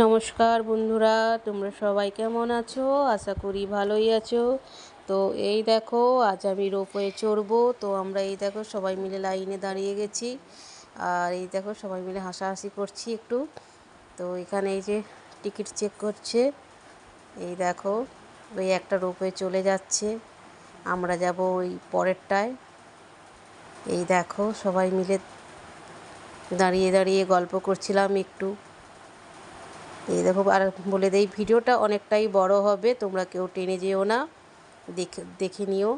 নমস্কার বন্ধুরা, তোমরা সবাই কেমন আছো? আশা করি ভালোই আছো। তো এই দেখো, আজ আমি রোপওয়ে চড়বো। তো আমরা এই দেখো সবাই মিলে লাইনে দাঁড়িয়ে গেছি, আর এই দেখো সবাই মিলে হাসাহাসি করছি একটু। তো এখানে এই যে টিকিট চেক করছে। এই দেখো ওই একটা রোপওয়ে চলে যাচ্ছে, আমরা যাব ওই পরেরটায়। এই দেখো সবাই মিলে দাঁড়িয়ে দাঁড়িয়ে গল্প করছিলাম একটু। এই দেখো, আর বলে দেই ভিডিওটা অনেকটাই বড় হবে, তোমরা কেউ টেনে যেও না, দেখে নিও।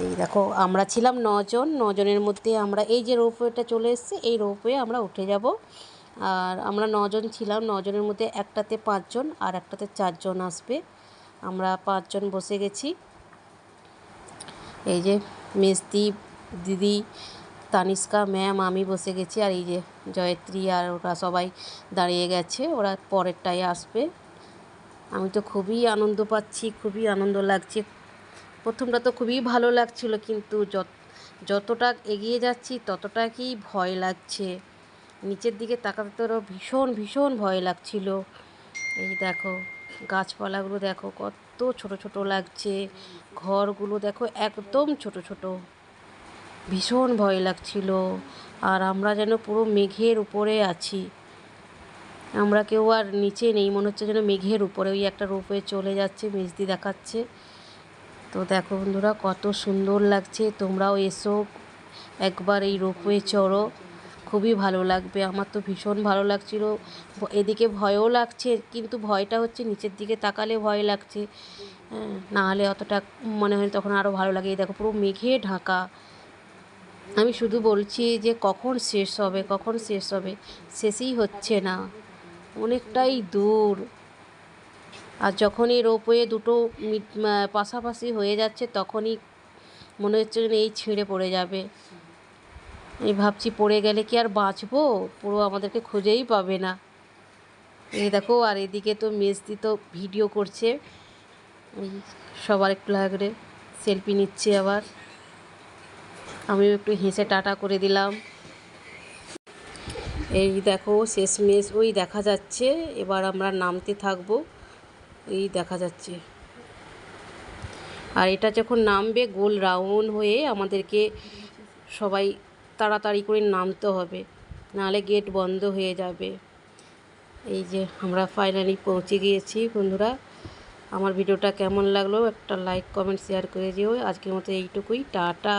এই দেখো আমরা ছিলাম 9 জন, 9 জনের মধ্যে আমরা এই যে রোপওয়েটা চলে এসছে, এই রোপওয়ে আমরা উঠে যাব। আর আমরা 9 জন ছিলাম, 9 জনের মধ্যে একটাতে 5 জন আর একটাতে 4 জন আসবে। আমরা 5 জন বসে গেছি। এই যে মেজদি দিদি, তানিষ্কা ম্যাম, আমি বসে গেছি, আর এই যে জয়ত্রী আর ওরা সবাই দাঁড়িয়ে গেছে, ওরা পরেরটায় আসবে। আমি তো খুবই আনন্দ পাচ্ছি, খুবই আনন্দ লাগছে। প্রথমটা তো খুবই ভালো লাগছিল, কিন্তু যতটা এগিয়ে যাচ্ছি ততটা কি ভয় লাগছে। নিচের দিকে তাকাতে তো ভীষণ ভীষণ ভয় লাগছিল। এই দেখো গাছপালাগুলো দেখো কত ছোট ছোট লাগছে, ঘরগুলো দেখো একদম ছোট ছোট, ভীষণ ভয় লাগছিল। আর আমরা যেন পুরো মেঘের উপরে আছি, আমরা কেউ আর নিচে নেই, মনে হচ্ছে যেন মেঘের উপরে। ওই একটা রোপওয়ে চলে যাচ্ছে, মেজদি দেখাচ্ছে। তো দেখো বন্ধুরা কত সুন্দর লাগছে, তোমরাও এসো একবার এই রোপওয়ে চড়ো, খুবই ভালো লাগবে। আমার তো ভীষণ ভালো লাগছিল, এদিকে ভয়ও লাগছে, কিন্তু ভয়টা হচ্ছে নিচের দিকে তাকালে ভয় লাগছে, না হলে অতটা মনে হয় তখন আরও ভালো লাগে। এই দেখো পুরো মেঘে ঢাকা। আমি শুধু বলছি যে কখন শেষ হবে, কখন শেষ হবে, শেষই হচ্ছে না, অনেকটাই দূর। আর যখনই রোপওয়ে দুটো পাশাপাশি হয়ে যাচ্ছে তখনই মনে হচ্ছে যেন এই ছিঁড়ে পড়ে যাবে। এই ভাবছি পড়ে গেলে কি আর বাঁচবো, পুরো আমাদেরকে খুঁজেই পাবে না। এই দেখো, আর এদিকে তো মেজদি তো ভিডিও করছে, এই সবার একটু লাগরে সেলফি নিচ্ছে। আবার আমিও একটু হেসে টাটা করে দিলাম। এই দেখো শেষমেশ ওই দেখা যাচ্ছে, এবার আমরা নামতে থাকবো, এই দেখা যাচ্ছে। আর এটা যখন নামবে গোল রাউন্ড হয়ে আমাদেরকে সবাই তাড়াতাড়ি করে নামতে হবে, নাহলে গেট বন্ধ হয়ে যাবে। এই যে আমরা ফাইনালি পৌঁছে গিয়েছি। বন্ধুরা, আমার ভিডিওটা কেমন লাগলো একটা লাইক কমেন্ট শেয়ার করে দিও। আজকের মতো এইটুকুই, টাটা।